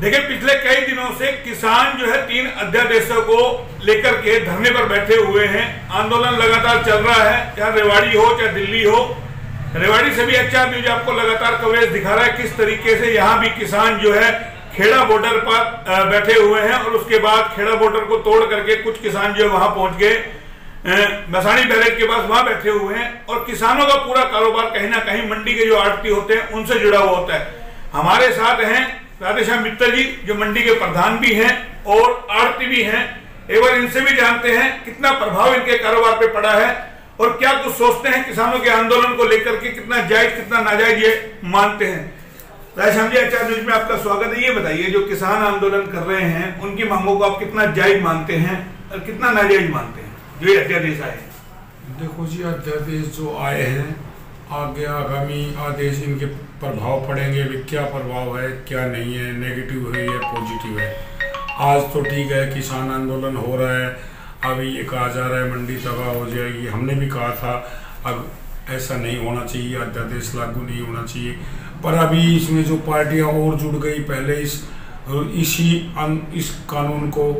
देखिए, पिछले कई दिनों से किसान जो है 3 अध्यादेशों को लेकर के धरने पर बैठे हुए हैं। आंदोलन लगातार चल रहा है, चाहे रेवाड़ी हो चाहे दिल्ली हो। रेवाड़ी से भी अच्छा न्यूज आपको लगातार कवरेज दिखा रहा है किस तरीके से यहाँ भी किसान जो है खेड़ा बॉर्डर पर बैठे हुए हैं, और उसके बाद खेड़ा बॉर्डर को तोड़ करके कुछ किसान जो है वहां पहुंच गए, मसानी बैरेज के पास वहां बैठे हुए हैं। और किसानों का पूरा कारोबार कहीं ना कहीं मंडी के जो आड़ती होते हैं उनसे जुड़ा हुआ होता है। हमारे साथ हैं राधेश्याम मित्तल जी, जो मंडी के प्रधान भी हैं और आड़ती भी हैं। एक बार इनसे भी जानते हैं कितना प्रभाव इनके कारोबार पे पड़ा है और क्या कुछ सोचते हैं किसानों के आंदोलन को लेकर के, कितना जायज कितना नाजायज ये मानते हैं। राधेश्याम जी, अच्छा न्यूज में आपका स्वागत है। ये बताइए, जो किसान आंदोलन कर रहे हैं उनकी मांगों को आप कितना जायज मानते हैं और कितना नाजायज मानते हैं जो ये अध्यादेश आए? देखो जी, अध्यादेश जो आए हैं, आगे आगामी आदेश इनके प्रभाव पड़ेंगे। वे क्या प्रभाव है क्या नहीं है, नेगेटिव है या पॉजिटिव है। आज तो ठीक है, किसान आंदोलन हो रहा है, अभी ये कहा जा रहा है मंडी तबाह हो जाएगी। हमने भी कहा था अब ऐसा नहीं होना चाहिए, अध्यादेश लागू नहीं होना चाहिए। पर अभी इसमें जो पार्टियां और जुड़ गई, पहले इस कानून को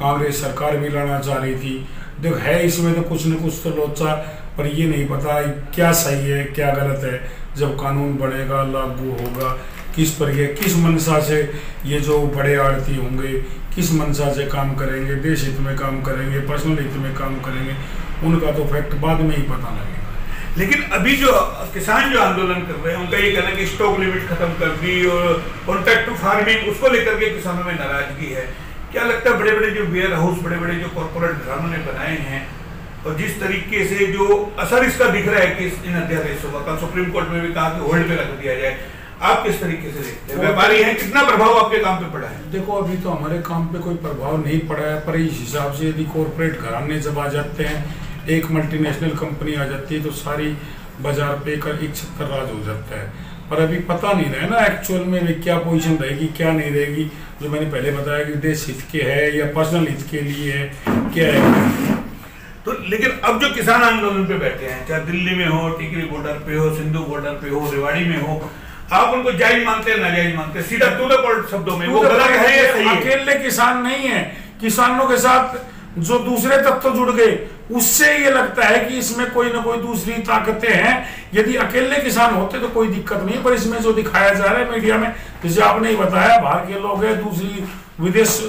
कांग्रेस सरकार भी लाना चाह रही थी। देखो, है इसमें तो कुछ न कुछ तो लोचा, पर ये नहीं पता क्या सही है क्या गलत है। जब कानून बनेगा लागू होगा, किस पर किस मंशा से ये जो बड़े आड़ती होंगे किस मंशा से काम करेंगे, देश हित में काम करेंगे, पर्सनल हित में काम करेंगे, उनका तो फैक्ट बाद में ही पता लगेगा। लेकिन अभी जो किसान जो आंदोलन कर रहे हैं उनका ये कहना है कि स्टॉक लिमिट खत्म कर दी और कॉन्ट्रैक्ट फार्मिंग, उसको लेकर के किसानों में नाराजगी है। क्या लगता है, बड़े बड़े जो वेयर हाउस, बड़े बड़े जो कॉर्पोरेट घरानों ने बनाए हैं और जिस तरीके से जो असर इसका दिख रहा है कि इन अध्यादेशों का, कल सुप्रीम कोर्ट में भी कहा कि होल्ड पे रख दिया जाए, आप किस तरीके से देखते हैं? व्यापारी हैं, कितना प्रभाव आपके काम पे पड़ा है? देखो, अभी तो हमारे काम पे कोई प्रभाव नहीं पड़ा है, पर इस हिसाब से यदि कॉर्पोरेट घराने जब आ जाते हैं, एक मल्टीनेशनल कंपनी आ जाती है तो सारी बाजार पे एक छत्तर राज हो जाता है। पर अभी पता नहीं रहा ना एक्चुअल में वे क्या पोजीशन रहेगी क्या नहीं रहेगी। जो मैंने पहले बताया कि देश हित के है या पर्सनल हित के लिए है, क्या है। तो लेकिन अब जो किसान आंदोलन पे बैठे हैं, चाहे दिल्ली में हो, टिकरी बॉर्डर पे हो, सिंधु बॉर्डर पे हो, रेवाड़ी में हो, आप उनको जायज मानते हैं नाजायज मानते हैं? सीधा टू द पॉइंट शब्दों में, वो गलत है या सही है? अकेले किसान नहीं है, किसानों के साथ जो दूसरे तत्व जुड़ गए, उससे ये लगता है कि इसमें कोई ना कोई दूसरी ताकतें हैं। यदि अकेले किसान होते तो कोई दिक्कत नहीं, पर इसमें जो दिखाया जा रहा है मीडिया में, जैसे आपने ही बताया, बाहर के लोग हैं, दूसरी विदेश से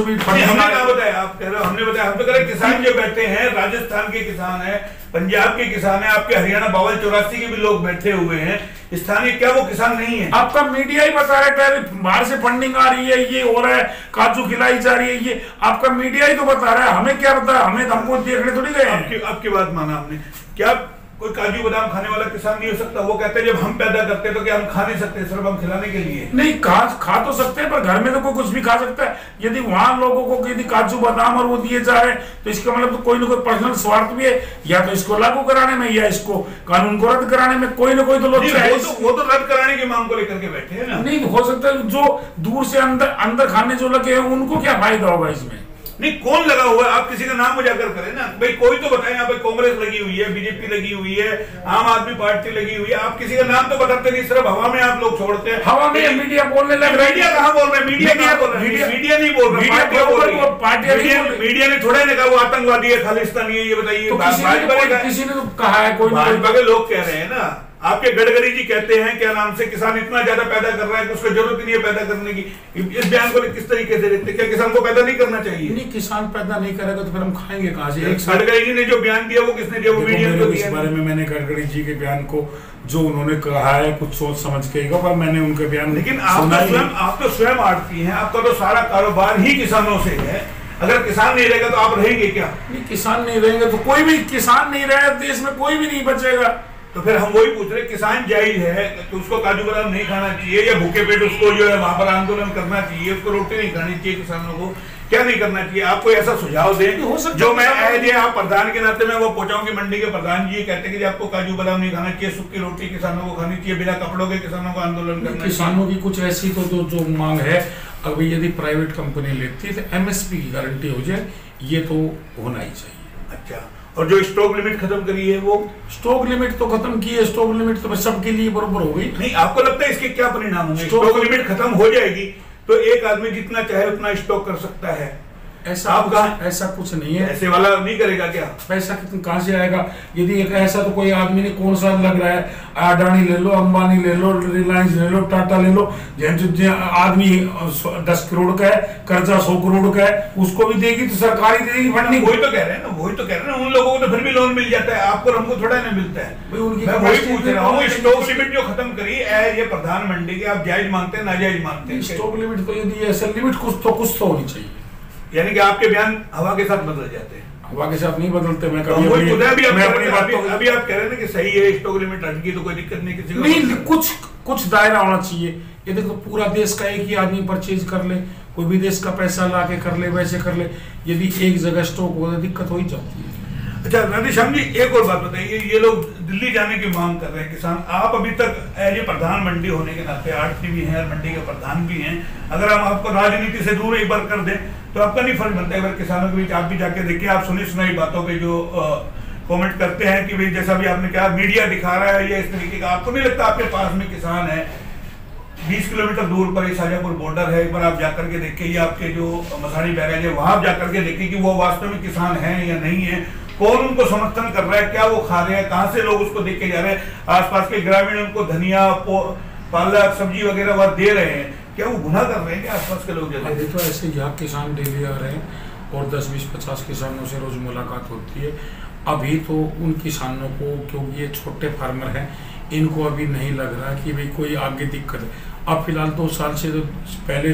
भी हमने क्या बताया, आप कह रहे हो हमने बताया, हम तो कह रहे किसान जो बैठे हैं, राजस्थान के किसान हैं, पंजाब के किसान हैं, आपके हरियाणा बावल 84 के भी लोग बैठे हुए हैं स्थानीय, क्या वो किसान नहीं है? आपका मीडिया ही बता रहा है बाहर से फंडिंग आ रही है, ये हो रहा है, काजू खिलाई जा रही है, ये आपका मीडिया ही तो बता रहा है। हमें क्या बता, हमें हमको देखने थोड़ी गए। आपकी बात माना हमने। क्या कोई काजू बादाम खाने वाला किसान नहीं हो सकता? वो कहते हैं जब हम पैदा करते हैं तो क्या हम खा नहीं सकते, सिर्फ हम खिलाने के लिए? नहीं, खा तो सकते हैं, पर घर में तो कोई कुछ भी खा सकता है। यदि वहां लोगों को यदि काजू बादाम और वो दिए जा रहे हैं तो इसका मतलब तो कोई ना कोई पर्सनल स्वार्थ भी है, या तो इसको लागू कराने में या इसको कानून को रद्द कराने में कोई ना कोई तो लोग है। वो तो रद्द कराने की मांग को लेकर के बैठे हैं ना। नहीं हो सकता, जो दूर से अंदर खाने जो लगे हैं उनको क्या फायदा होगा इसमें? नहीं, कौन लगा हुआ है? आप किसी का नाम उजागर करें ना भाई, कोई तो बताएं। यहाँ पे कांग्रेस लगी हुई है, बीजेपी लगी हुई है, आम आदमी पार्टी लगी हुई है, आप किसी का नाम तो बताते नहीं, सिर्फ हवा में आप लोग छोड़ते हैं। हवा में मीडिया बोलने लग रहा है। मीडिया कहाँ बोल रहे हैं? मीडिया नहीं बोल रहा, मीडिया ने थोड़ा कहा वो आतंकवादी है, खालिस्तानी है, ये बताइए। किसी ने तो कहा है, कोई भाजपा के लोग कह रहे हैं ना। आपके गडकरी जी कहते हैं क्या नाम से किसान इतना ज्यादा पैदा कर रहा है कि उसको जरूरत नहीं है पैदा करने की। इस बयान को किस तरीके से देखते? क्या किसान को पैदा नहीं करना चाहिए? नहीं, किसान पैदा नहीं करेगा तो फिर हम खाएंगे कहाँ से? गडकरी जी ने जो बयान दिया वो किसने दिया? वो मीडिया को दिया। इस बारे में मैंने गडकरी जी के बयान को, जो उन्होंने कहा है, कुछ सोच समझ के, पर मैंने उनके बयान, लेकिन आप तो स्वयं आड़ती हैं, आपका तो सारा कारोबार ही किसानों से है। अगर किसान नहीं रहेगा तो आप रहेंगे क्या? नहीं, किसान नहीं रहेंगे तो कोई भी, किसान नहीं रहेगा देश में कोई भी नहीं बचेगा। तो फिर हम वही पूछ रहे, किसान जायज है तो उसको काजू बादाम नहीं खाना चाहिए, या भूखे पेट उसको जो है वहां पर आंदोलन करना चाहिए, उसको रोटी नहीं खानी चाहिए? किसानों को क्या नहीं करना चाहिए? आप कोई ऐसा सुझाव दें जो मैं आप प्रधान के नाते में वो पहुंचाऊं कि मंडी के प्रधान जी कहते हैं कि आपको काजू बादाम नहीं खाना चाहिए, सूखी रोटी किसानों को खानी चाहिए, बिना कपड़ों के किसानों को आंदोलन करना चाहिए। किसानों की कुछ ऐसी तो जो मांग है, अभी यदि प्राइवेट कंपनी लेती है तो MSP की गारंटी हो जाए, ये तो होना ही चाहिए। अच्छा, और जो स्टॉक लिमिट खत्म करी है, वो स्टॉक लिमिट तो खत्म की है, स्टॉक लिमिट तो सबके लिए बराबर हो गई। नहीं, आपको लगता है इसके क्या परिणाम होंगे? स्टॉक लिमिट खत्म हो जाएगी तो एक आदमी जितना चाहे उतना स्टॉक कर सकता है। ऐसा कुछ नहीं है। ऐसे वाला नहीं करेगा क्या? पैसा कितना कहाँ से आएगा? यदि एक ऐसा तो कोई आदमी ने कौन सा लग रहा है, अडानी ले लो, अंबानी ले लो, रिलायंस ले लो, टाटा ले लो, आदमी 10 करोड़ का है, कर्जा 100 करोड़ का है, उसको भी देगी तो सरकारी देगी फंडिंग। वही तो कह रहे हैं ना, उन लोगों को तो फिर भी लोन मिल जाता है, आपको हमको थोड़ा ना मिलता है। मैं वही पूछ रहा हूँ, स्टॉक लिमिट जो खत्म करी ये प्रधान मंडी के, आप जायज मानते हैं नाजायज मानते हैं? स्टॉक लिमिट तो यदि ऐसा लिमिट कुछ तो होनी चाहिए। यानी कि आपके बयान हवा के साथ बदल जाते हैं? हवा के साथ नहीं बदलते। मैं कभी अभी आप कह रहे हैं कि सही है, स्टॉक लिमिट हटगी तो कोई दिक्कत नहीं किसी को नहीं। कुछ दायरा होना चाहिए। ये देखो पूरा देश का एक ही आदमी परचेज कर ले, कोई भी देश का पैसा ला के कर ले, वैसे कर ले, यदि एक जगह स्टॉक हो तो दिक्कत हो ही जाती है। अच्छा राधेश्याम जी, एक और बात बताइए, ये लोग दिल्ली जाने की मांग कर रहे हैं किसान, आप अभी तक एज ए प्रधान मंडी होने के नाते आड़ती भी हैं और मंडी के प्रधान भी हैं, अगर हम आपको राजनीति से दूर एक बार कर दें तो आपका नहीं फर्ज बनता है? अगर किसानों के बीच आप भी जाके देखिए, आप सुनी सुनाई बातों पे जो कमेंट करते हैं कि भाई जैसा भी आपने कहा मीडिया दिखा रहा है या इस तरीके का, आपको नहीं लगता आपके पास में किसान है 20 किलोमीटर दूर पर शाजापुर बॉर्डर है, एक बार आप जाकर के देखिए, ये आपके जो मसाड़ी बैराज है वहां आप जाकर के देखिए कि वो वास्तव में किसान है या नहीं है, कौन उनको समर्थन कर रहा है, क्या वो खा रहे हैं, कहाँ से लोग उसको देख के जा रहे हैं, आसपास के ग्रामीण उनको धनिया पालक सब्जी वगैरह वह दे रहे हैं, क्या वो गुनाह कर रहे हैं क्या आसपास के लोग? जैसे तो ऐसे यहाँ किसान डेली आ रहे हैं और 10, 20, 50 किसानों से रोज मुलाकात होती है। अभी तो उन किसानों को, क्योंकि ये छोटे फार्मर हैं, इनको अभी नहीं लग रहा कि भाई कोई आगे दिक्कत है। अब फिलहाल 2 साल से तो पहले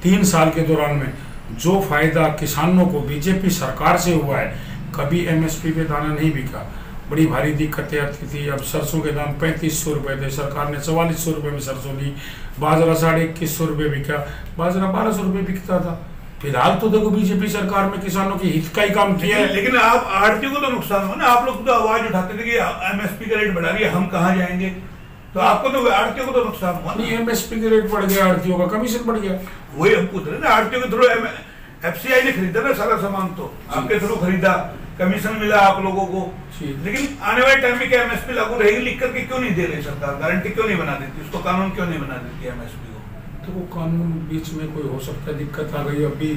3 साल के दौरान में जो फायदा किसानों को बीजेपी सरकार से हुआ है, कभी MSP पे दाना नहीं बिका, बड़ी भारी दिक्कतें आती थी। अब सरसों के दाम 3500 रुपये थे, सरकार ने 4400 रुपये में सरसों ली, बाजरा 2150 रुपये बिका, बाजरा 1200 रुपये बिकता था। फिलहाल तो देखो बीजेपी सरकार में किसानों के हित का ही काम किया है। लेकिन आप आड़तियों को तो नुकसान हो ना, आप लोग तो आवाज उठाते थे कि MSP का रेट बढ़ा रही है, हम कहाँ जाएंगे, तो आपको तो आड़तियों को तो नुकसान हुआ नहीं। MSP का रेट बढ़ गया, आड़तियों का कमीशन बढ़ गया, वही हम पूछ रहे ना। आड़तियों के थ्रू FCI ने खरीदा ना सारा सामान, तो आपके थ्रू खरीदा, कमीशन मिला आप लोगों को, लेकिन आने वाले टाइम में क्या MSP लागू रहेगी? लिख करके क्यों नहीं दे रही सरकार? गारंटी क्यों नहीं बना देती उसको? कानून क्यों नहीं बना देती MSP को? तो वो कानून बीच में कोई हो सकता है दिक्कत आ गई। अभी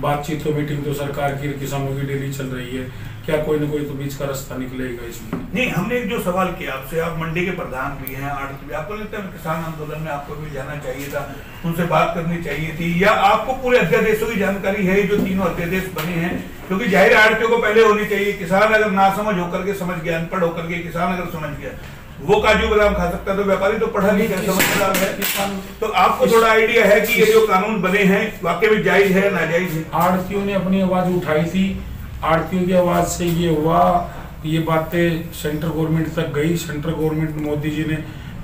बातचीत हो, मीटिंग तो सरकार की किसानों की डेली चल रही है, क्या कोई ना कोई तो बीच का रास्ता निकलेगा इसमें? नहीं, हमने एक जो सवाल किया आपसे, आप मंडी के प्रधान भी हैं, आड़त भी, आपको लगता है किसान आंदोलन में आपको भी जाना चाहिए था, उनसे बात करनी चाहिए थी, या आपको पूरे अध्यादेशों की जानकारी है जो 3 अध्यादेश बने हैं? क्योंकि जाहिर आड़तियों को पहले होनी चाहिए। किसान अगर नासमझ होकर के समझ गया, अनपढ़ होकर के किसान अगर समझ गया, वो काजू बादाम खा सकता है, तो व्यापारी तो पढ़ा लिखा समझदार है। तो आपको थोड़ा आइडिया है कि ये जो कानून बने हैं वाकई में जायज है नाजायज है? आड़तियों ने अपनी आवाज उठाई थी, आड़तियों की आवाज से ये हुआ, ये बातें सेंट्रल गवर्नमेंट तक गई। सेंट्रल गवर्नमेंट मोदी जी ने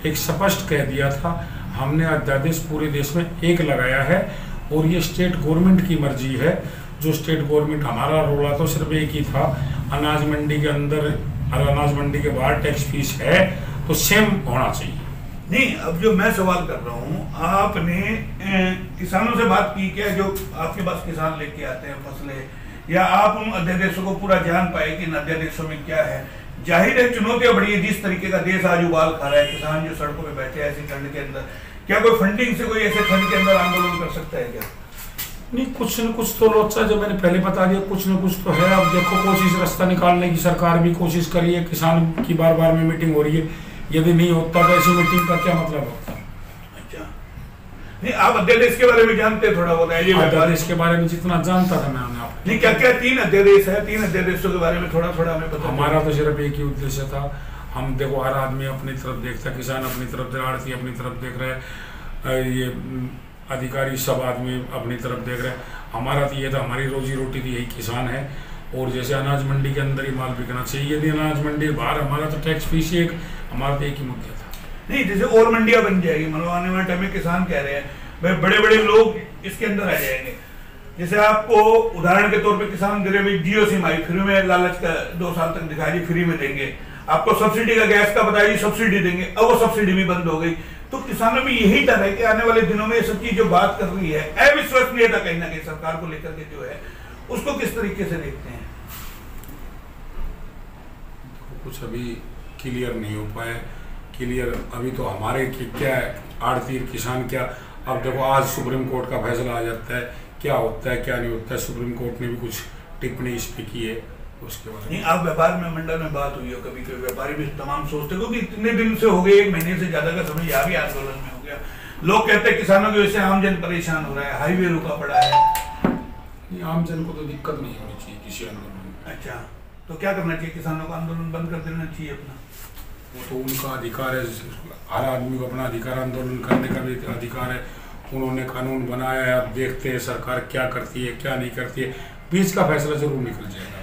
एक स्पष्ट कह दिया था, हमने अध्यादेश पूरे देश में एक लगाया है और ये स्टेट गवर्नमेंट की मर्जी है। जो स्टेट गवर्नमेंट, हमारा रोला तो सिर्फ एक ही था, अनाज मंडी के अंदर और अनाज मंडी के बाहर टैक्स फीस है तो सेम होना चाहिए। नहीं, अब जो मैं सवाल कर रहा हूँ, आपने किसानों से बात की क्या? जो आपके पास किसान लेके आते हैं फसलें, या आप उन अध्यादेशों को पूरा जान पाए कि इन अध्यादेशों में क्या है? जाहिर है चुनौतियां बड़ी है, जिस तरीके का देश आज उबाल खा रहा है, किसान जो सड़कों पे बैठे हैं ऐसी ठंड के अंदर, क्या कोई फंडिंग से कोई ऐसे ठंड के अंदर आंदोलन कर सकता है क्या? नहीं, कुछ न कुछ तो लोचा, जो मैंने पहले बता दिया, कुछ न कुछ तो है। अब देखो, कोशिश रास्ता निकालने की सरकार भी कोशिश कर रही है, किसान की बार बार में मीटिंग हो रही है, यदि नहीं होता तो ऐसी मीटिंग का क्या मतलब होता? अच्छा, नहीं, आप अध्यादेश के बारे में जानते हैं थोड़ा बहुत? अध्यादेश के बारे में जितना जानता था मैंने आप नहीं, क्या क्या 3 अध्यादेश है, 3 अध्यादेशों के बारे में थोड़ा थोड़ा हमें पता। हमारा तो सिर्फ एक ही उद्देश्य था, हम देखो हर आदमी अपनी तरफ देखता, किसान अपनी तरफ, आड़ती अपनी तरफ देख रहे हैं, ये अधिकारी सब आदमी अपनी तरफ देख रहे हैं। हमारा तो ये था, हमारी रोजी रोटी तो यही किसान है, और जैसे अनाज मंडी के अंदर ही माल बिकना चाहिए, यदि अनाज मंडी बाहर, हमारा तो टैक्स फीस एक, हमारा तो एक ही मुद्दा था। नहीं, जैसे और मंडियां बन जाएगी, मतलब आने वाले टाइम में किसान कह रहे हैं भाई बड़े बड़े लोग इसके अंदर आ जाएंगे। जैसे आपको उदाहरण के तौर पे किसान दे रहे जियो सिम आई फ्री में, लालच का 2 साल तक दिखाई फ्री में देंगे, आपको सब्सिडी का गैस का बताइए सब्सिडी देंगे, अब वो सब्सिडी भी बंद हो गई। तो किसानों में यही डर है कि आने वाले दिनों में ये सब चीज जो बात कर रही है, अविश्वसनीयता कहीं ना कहीं सरकार को लेकर के जो है, उसको किस तरीके से देखते हैं? कुछ अभी क्लियर नहीं हो पाया। क्लियर अभी तो हमारे क्या आड़ती किसान क्या अब देखो आज सुप्रीम कोर्ट का फैसला आ जाता है, क्या होता है क्या नहीं होता है। सुप्रीम कोर्ट ने भी कुछ टिप्पणी इस पे की है, उसके बाद नहीं। आप व्यापार में मंडल में बात हुई हो कभी, कोई व्यापारी भी तमाम सोचते क्योंकि इतने दिन से हो गए, 1 महीने से ज्यादा का समय यहाँ भी आंदोलन में हो गया, लोग कहते हैं किसानों की वजह से आम जन परेशान हो रहा है, हाईवे रुका पड़ा है। आम जन को तो दिक्कत नहीं होनी चाहिए किसी आंदोलन में। अच्छा, तो क्या करना चाहिए? किसानों को आंदोलन बंद कर देना चाहिए अपना? वो तो उनका अधिकार है, हर आदमी को अपना अधिकार, आंदोलन करने का भी अधिकार है। उन्होंने कानून बनाया है, अब देखते हैं सरकार क्या करती है क्या नहीं करती है, बीच का फैसला जरूर निकल जाएगा।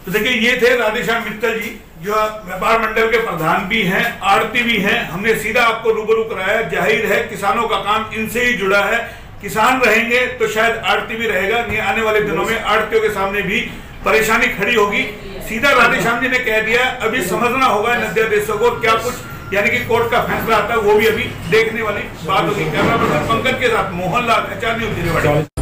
तो देखिए, ये थे राधेश्याम मित्तल जी, जो व्यापार मंडल के प्रधान भी हैं, आड़ती भी हैं। हमने सीधा आपको रूबरू कराया। जाहिर है किसानों का काम इनसे ही जुड़ा है, किसान रहेंगे तो शायद आड़ती भी रहेगा। नहीं, आने वाले दिनों में आड़तियों के सामने भी परेशानी खड़ी होगी। सीधा राधेश्याम जी ने कह दिया, अभी समझना होगा इन अध्यादेशों को, क्या कुछ यानी कि कोर्ट का फैसला आता है वो भी अभी देखने वाली बात होगी। कैमरा पर्सन पंकज के साथ मोहनलाल, HR न्यूज़।